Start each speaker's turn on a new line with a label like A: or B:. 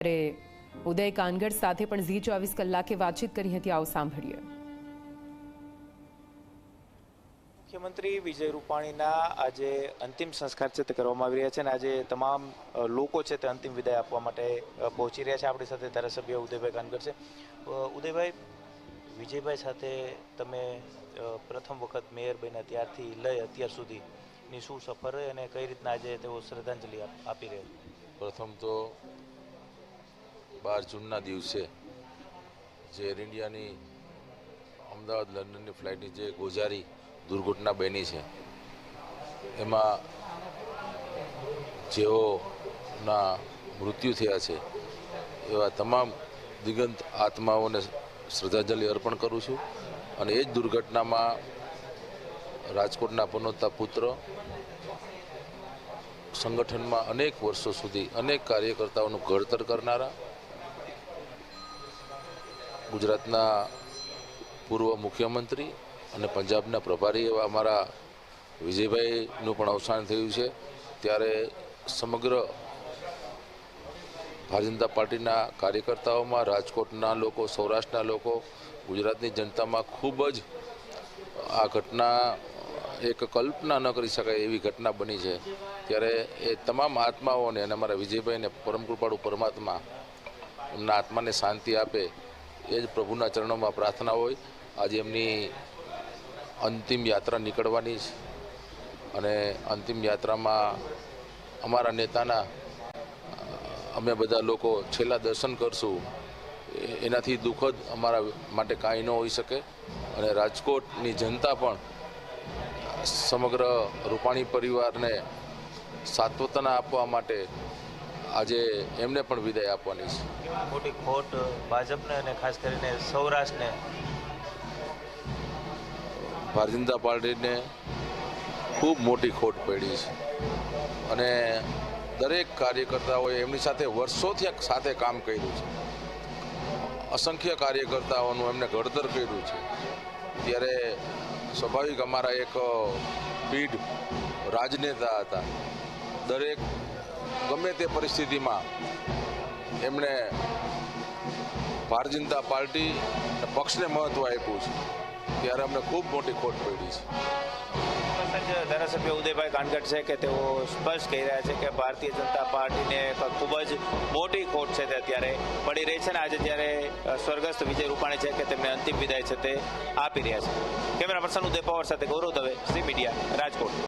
A: ઉદય કાનગડ સાથે પણ ઝી 24 કલાકે વાતચીત કરી હતી। આવો સાંભળીએ।
B: મુખ્યમંત્રી વિજય રૂપાણીના આજે અંતિમ સંસ્કાર છે તે કરવામાં આવી રહ્યા છે અને આજે તમામ લોકો છે તે અંતિમ વિદાય આપવા માટે પહોંચી રહ્યા છે। આપણી સાથે ધારાસભ્ય ઉદયભાઈ કાનગડ છે। ઉદયભાઈ, વિજયભાઈ સાથે તમે પ્રથમ વખત મેયર બન્યા ત્યારથી લઈ અત્યાર સુધીની શું સફર રહી અને કઈ રીતના આજે તેઓ શ્રદ્ધાંજલિ આપી રહ્યા?
C: પ્રથમ તો 12 જૂનના દિવસે જે એર ઇન્ડિયાની અમદાવાદ લંડનની ફ્લાઇટની જે ગોઝારી દુર્ઘટના બની છે એમાં જેઓના મૃત્યુ થયા છે એવા તમામ દિગંત આત્માઓને શ્રદ્ધાંજલિ અર્પણ કરું છું। અને એ જ દુર્ઘટનામાં રાજકોટના પનોતા પુત્ર સંગઠનમાં અનેક વર્ષો સુધી અનેક કાર્યકર્તાઓનું ઘડતર કરનારા ગુજરાતના પૂર્વ મુખ્યમંત્રી અને પંજાબના પ્રભારી એવા અમારા વિજયભાઈનું પણ અવસાન થયું છે। ત્યારે સમગ્ર ભારતીય જનતા પાર્ટીના કાર્યકર્તાઓમાં, રાજકોટના લોકો, સૌરાષ્ટ્રના લોકો, ગુજરાતની જનતામાં ખૂબ જ આ ઘટના એક કલ્પના ન કરી શકાય એવી ઘટના બની છે। ત્યારે એ તમામ આત્માઓને અને અમારા વિજયભાઈને પરમ કૃપાળુ પરમાત્મા એમના આત્માને શાંતિ આપે એ જ પ્રભુના ચરણોમાં પ્રાર્થના હોય। આજે એમની અંતિમ યાત્રા નીકળવાની છે અને અંતિમ યાત્રામાં અમારા નેતાના અમે બધા લોકો છેલ્લા દર્શન કરશું। એનાથી દુઃખદ અમારા માટે કાંઈ ન હોઈ શકે અને રાજકોટની જનતા પણ સમગ્ર રૂપાણી પરિવારને સાંત્વના આપવા માટે આજે એમને પણ વિદાય આપવાની છે।
B: મોટી ખોટ ભાજપને અને ખાસ કરીને સૌરાષ્ટ્રને,
C: ભારતીય જનતા પાર્ટીને ખૂબ મોટી ખોટ પડી છે અને દરેક કાર્યકર્તાઓએ એમની સાથે વર્ષોથી સાથે કામ કર્યું છે। અસંખ્ય કાર્યકર્તાઓનું એમને ઘડતર કર્યું છે। ત્યારે સ્વાભાવિક અમારા એક પીઢ રાજનેતા હતા। દરેક ગમે તે પરિસ્થિતિમાં એમણે ભારતીય જનતા પાર્ટી અને પક્ષને મહત્વ આપ્યું છે। ત્યારે અમને ખૂબ મોટી ખોટ પડી છે।
B: ધારાસભ્ય ઉદયભાઈ કાનગડ છે કે તેઓ સ્પષ્ટ કહી રહ્યા છે કે ભારતીય જનતા પાર્ટીને ખૂબ જ મોટી ખોટ છે તે અત્યારે પડી રહી છે અને આજે જ્યારે સ્વર્ગસ્થ વિજય રૂપાણી છે કે તેમને અંતિમ વિદાય છે તે આપી રહ્યા છે। કેમેરા પર્સન ઉદય પવાર સાથે ગૌરવ દવે, ઝી મીડિયા, રાજકોટ।